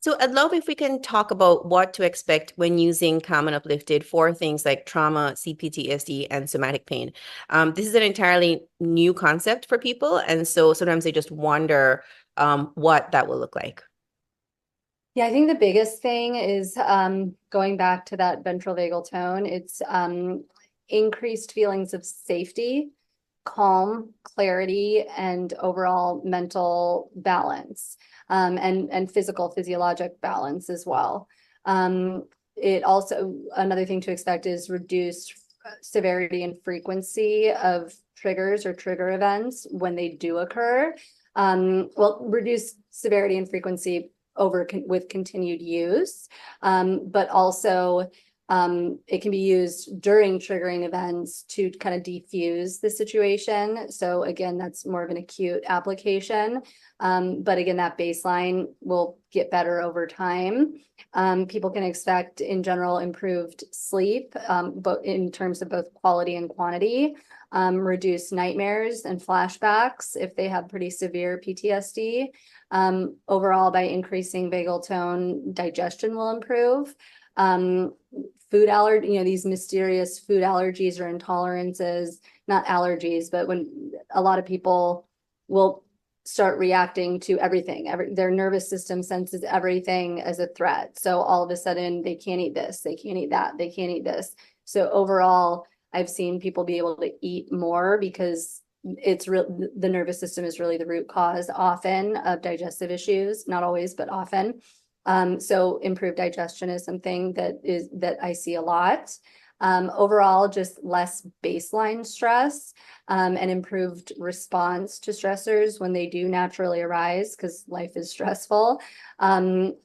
So I'd love if we can talk about what to expect when using Calm and Uplifted for things like trauma, cPTSD, and somatic pain. This is an entirely new concept for people, and so sometimes they just wonder what that will look like. Yeah, I think the biggest thing is going back to that ventral vagal tone. It's increased feelings of safety, calm, clarity, and overall mental balance, and physiologic balance as well. It also, another thing to expect is reduced severity and frequency of triggers or trigger events when they do occur. Well, reduce severity and frequency with continued use, but also it can be used during triggering events to kind of defuse the situation. So again, that's more of an acute application. But again, that baseline will get better over time. People can expect in general improved sleep, but in terms of both quality and quantity, reduce nightmares and flashbacks if they have pretty severe PTSD. Overall, by increasing vagal tone, digestion will improve. Food allergy, these mysterious food allergies or intolerances, not allergies, but when a lot of people will start reacting to everything, their nervous system senses everything as a threat. So all of a sudden they can't eat this, they can't eat that, they can't eat this. So overall, I've seen people be able to eat more because the nervous system is really the root cause often of digestive issues, not always, but often. So improved digestion is something that I see a lot. Overall, just less baseline stress, and improved response to stressors when they do naturally arise, because life is stressful.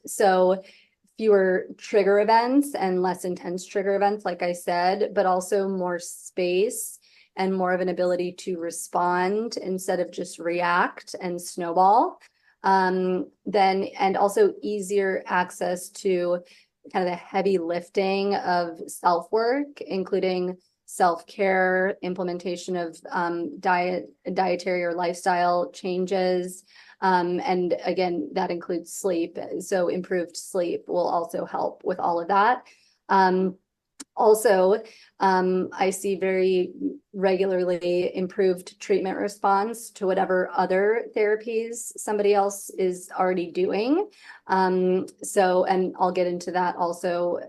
So fewer trigger events and less intense trigger events, like I said, but also more space and more of an ability to respond instead of just react and snowball. And also easier access to kind of the heavy lifting of self-work, including self-care, implementation of dietary or lifestyle changes. And again, that includes sleep. So improved sleep will also help with all of that. Also, I see very regularly improved treatment response to whatever other therapies somebody else is already doing. And I'll get into that also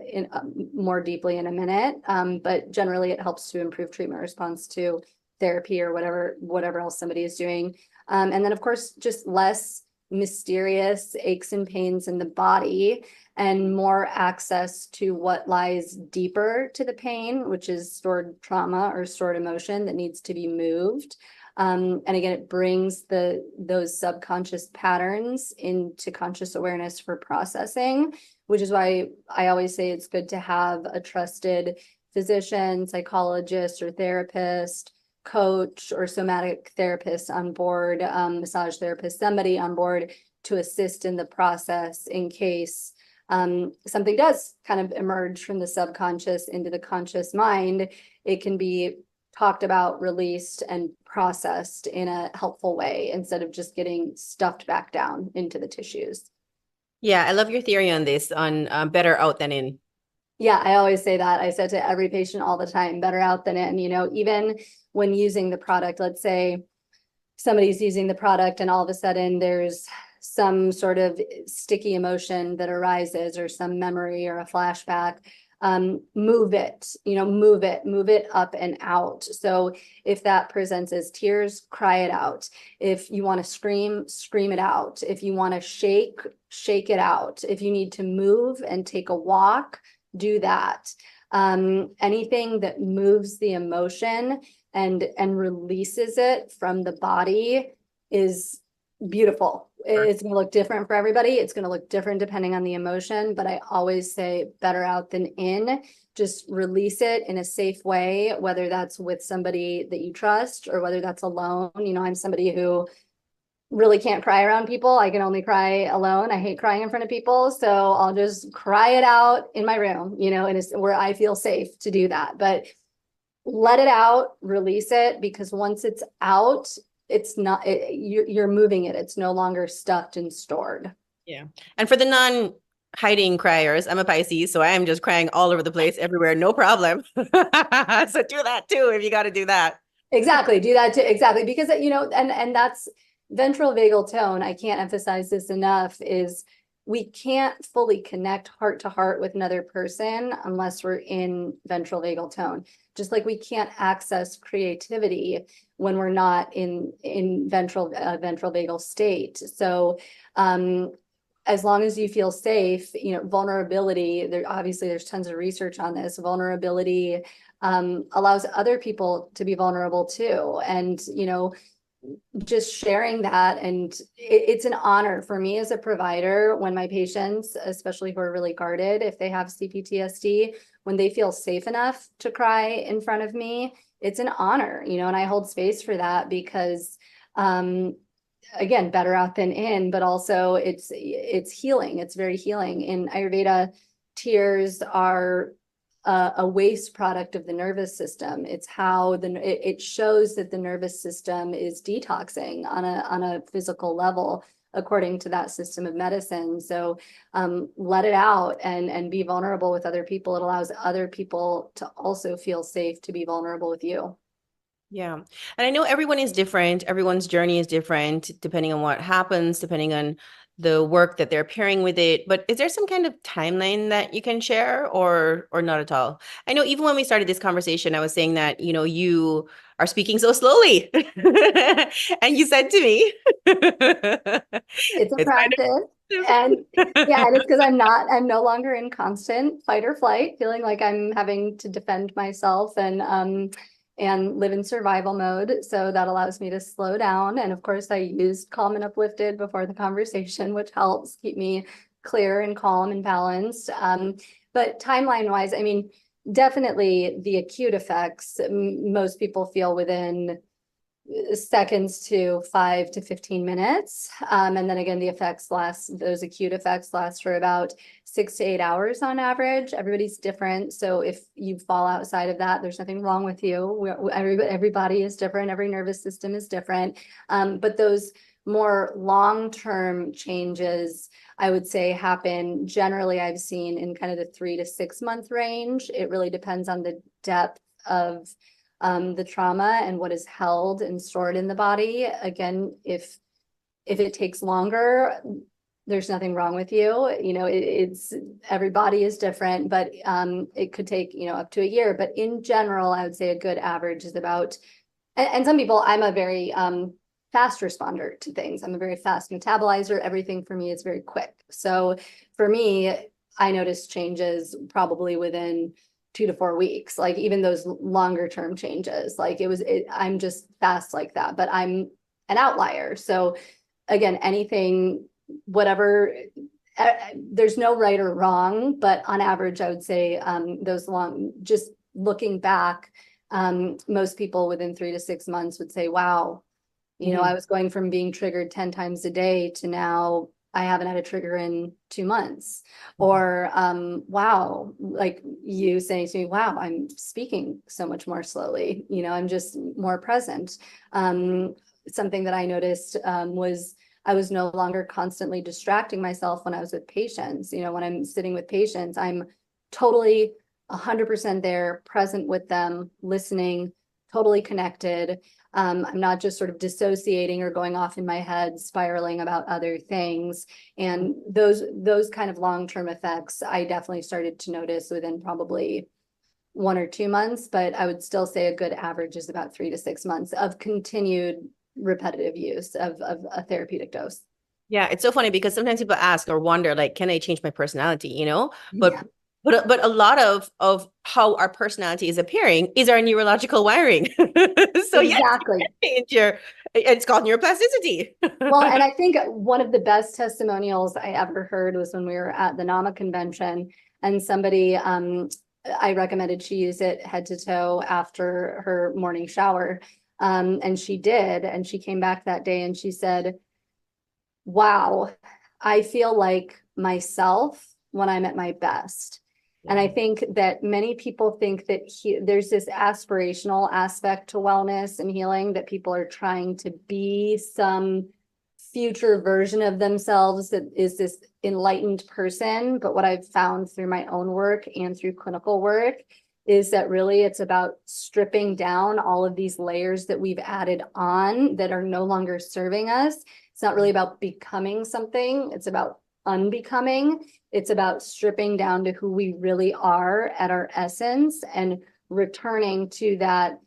more deeply in a minute. But generally, it helps to improve treatment response to therapy or whatever else somebody is doing. And then, of course, just less mysterious aches and pains in the body and more access to what lies deeper to the pain, which is stored trauma or stored emotion that needs to be moved. And again, it brings those subconscious patterns into conscious awareness for processing, which is why I always say it's good to have a trusted physician, psychologist, or therapist, coach, or somatic therapist on board, massage therapist, somebody on board to assist in the process in case something does kind of emerge from the subconscious into the conscious mind. It can be talked about, released, and processed in a helpful way instead of just getting stuffed back down into the tissues. Yeah, I love your theory on this, on better out than in. Yeah, I always say that. I said to every patient all the time, better out than in, even when using the product. Let's say somebody's using the product and all of a sudden there's some sort of sticky emotion that arises or some memory or a flashback. Move it up and out. So if that presents as tears, cry it out. If you want to scream it out. If you want to shake it out. If you need to move and take a walk, do that. Anything that moves the emotion and releases it from the body is beautiful. It's going to look different for everybody. It's going to look different depending on the emotion, but I always say better out than in. Just release it in a safe way, whether that's with somebody that you trust or whether that's alone. I'm somebody who really can't cry around people. I can only cry alone. I hate crying in front of people. So I'll just cry it out in my room, and it's where I feel safe to do that. But let it out, release it, because once it's out, it's not, you're moving it. It's no longer stuffed and stored. Yeah. And for the non-hiding criers, I'm a Pisces, so I am just crying all over the place, everywhere, no problem. So do that too if you got to do that. Exactly. Do that too. Exactly. Because, and that's ventral vagal tone. I can't emphasize this enough is we can't fully connect heart to heart with another person unless we're in ventral vagal tone. Just like we can't access creativity when we're not in ventral vagal state. So, as long as you feel safe, vulnerability, there's tons of research on this. Vulnerability allows other people to be vulnerable too. And, just sharing that. And it's an honor for me as a provider when my patients, especially who are really guarded, if they have cPTSD, when they feel safe enough to cry in front of me, it's an honor, and I hold space for that because, again, better out than in, but also it's healing. It's very healing. In Ayurveda, tears are a waste product of the nervous system. It's how it shows that the nervous system is detoxing on a physical level according to that system of medicine. So let it out and be vulnerable with other people. It allows other people to also feel safe to be vulnerable with you. Yeah. And I know everyone is different. Everyone's journey is different depending on what happens, depending on the work that they're pairing with it. But is there some kind of timeline that you can share or not at all? I know even when we started this conversation, I was saying that, you are speaking so slowly. And you said to me, It's a it's kind practice. of And yeah, and it's because I'm no longer in constant fight or flight, feeling like I'm having to defend myself and live in survival mode. So that allows me to slow down. And of course, I used Calm and Uplifted before the conversation, which helps keep me clear and calm and balanced. But timeline wise, I mean, definitely the acute effects, most people feel within seconds to 5 to 15 minutes. And then again, those acute effects last for about 6 to 8 hours on average. Everybody's different. So if you fall outside of that, there's nothing wrong with you. Everybody is different. Every nervous system is different. But those more long-term changes, I would say, happen generally, I've seen in kind of the 3 to 6 month range. It really depends on the depth of the trauma and what is held and stored in the body. Again, if it takes longer, there's nothing wrong with you. It's every body is different, but it could take, up to a year. But in general, I would say a good average is about, and some people, I'm a very fast responder to things. I'm a very fast metabolizer. Everything for me is very quick. So for me, I noticed changes probably within 2 to 4 weeks, like even those longer term changes, like I'm just fast like that, but I'm an outlier. So again, anything, whatever, there's no right or wrong, but on average, I would say just looking back, most people within 3 to 6 months would say, wow, I was going from being triggered 10 times a day to now I haven't had a trigger in 2 months. Or wow, like you saying to me, wow, I'm speaking so much more slowly. I'm just more present. Something that I noticed was I was no longer constantly distracting myself when I was with patients. When I'm sitting with patients, I'm totally 100% there, present with them, listening, totally connected. I'm not just sort of dissociating or going off in my head, spiraling about other things. And those kind of long-term effects, I definitely started to notice within probably 1 or 2 months, but I would still say a good average is about 3 to 6 months of continued repetitive use of a therapeutic dose. Yeah, it's so funny because sometimes people ask or wonder, like, can I change my personality? But Yeah. but a lot of how our personality is appearing is our neurological wiring. So yes, you Exactly. can change it's called neuroplasticity. Well, and I think one of the best testimonials I ever heard was when we were at the NAMA convention, and somebody, I recommended she use it head to toe after her morning shower. And she did, and she came back that day and she said, wow, I feel like myself when I'm at my best. And I think that many people think that there's this aspirational aspect to wellness and healing, that people are trying to be some future version of themselves that is this enlightened person. But what I've found through my own work and through clinical work is that really it's about stripping down all of these layers that we've added on that are no longer serving us. It's not really about becoming something, it's about unbecoming. It's about stripping down to who we really are at our essence and returning to that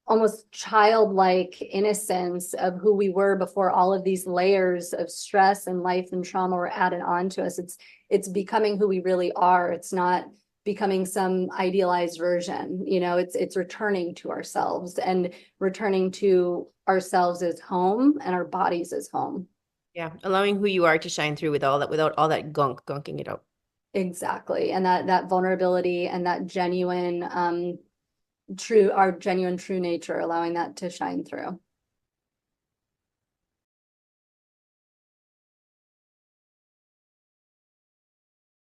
almost childlike innocence of who we were before all of these layers of stress and life and trauma were added on to us. It's becoming who we really are. It's not becoming some idealized version. You know, it's returning to ourselves and returning to ourselves as home and our bodies as home. Yeah, allowing who you are to shine through with all that, without all that gunking it up. Exactly. And that vulnerability and that genuine, our genuine true nature, allowing that to shine through.